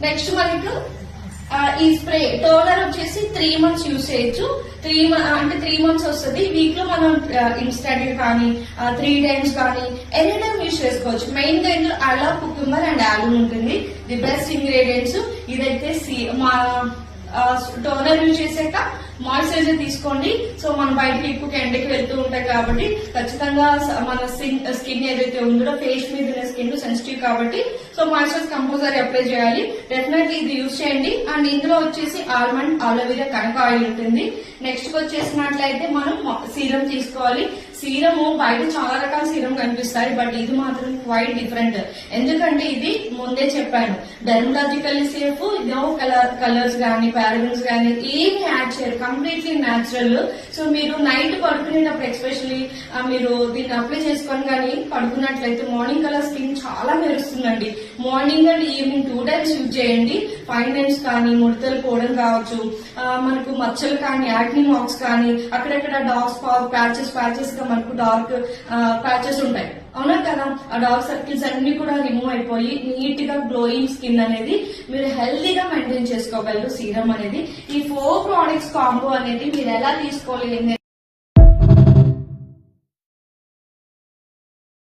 Next మనకు ఈ spray toner వచ్చేసి 3 months యూజ్ చేయొచ్చు. 3 months వస్తుంది. వీక్ లో మనం ఇన్స్టెంట్ కానీ 3 times కానీ ఎనీ టైం యూజ్ చేసుకోవచ్చు. మెయిన్ గా ఇందులో అలా కుకుంబర్ అండ్ ఆలూన్ ఉంటుంది. The best ingredients. ఇదైతే మా టోనర్ యూజ్ చేసాక మాయిశ్చరైజర్ తీసుకోండి. సో మనం బయటకి ఎక్కువ ఎండకి వెళ్తూ ఉంటాయి కాబట్టి ఖచ్చితంగా మన స్కిన్ ఏదైతే ఉందో ఫేస్ మీద ఉన్న స్కిన్ సెన్సిటివ్ కాబట్టి సో మాయిశ్చరైజర్ కంపల్సరీ అప్లై చేయాలి. డెఫినెట్లీ ఇది యూజ్ చేయండి. అండ్ ఇందులో వచ్చేసి ఆల్మండ్, ఆలోవెరా, కనక ఆయిల్ ఉంటుంది. నెక్స్ట్ వచ్చేసినట్లయితే మనం సీరం తీసుకోవాలి. సీరము బయట చాలా రకాల సీరం కనిపిస్తాయి, బట్ ఇది మాత్రం క్వైట్ డిఫరెంట్. ఎందుకంటే ఇది ముందే చెప్పాను, డెర్మటాలజికల్లీ సేఫ్. నో కలర్స్ గానీ పారాబెన్స్ గానీ ఏమి యాడ్ చేయరు, కంప్లీట్లీ న్యాచురల్. సో మీరు నైట్ పడుకునేటప్పుడు ఎస్పెషల్లీ మీరు దీన్ని అప్లై చేసుకొని కానీ పడుకున్నట్లయితే మార్నింగ్ కల్లా స్కిన్ చాలా మెరుస్తుందండి. Morning and evening 2 times use చేయండి. ఫైన్ లైన్స్ కానీ ముడతలు పోవడం కావచ్చు, మనకు మచ్చలు కానీ యాక్ని మార్క్స్ కానీ అక్కడక్కడ డార్క్ స్పాట్ ప్యాచెస్ గా మనకు డార్క్ ప్యాచెస్ ఉంటాయి, అవునా కదా? ఆ డార్క్ సర్కిల్స్ అన్ని కూడా రిమూవ్ అయిపోయి నీట్ గా గ్లోయింగ్ స్కిన్ అనేది మీరు హెల్దీగా మెయింటైన్ చేసుకోగలరు. సీరం అనేది ఈ 4 products కాంబో అనేది మీరు ఎలా తీసుకోవాలి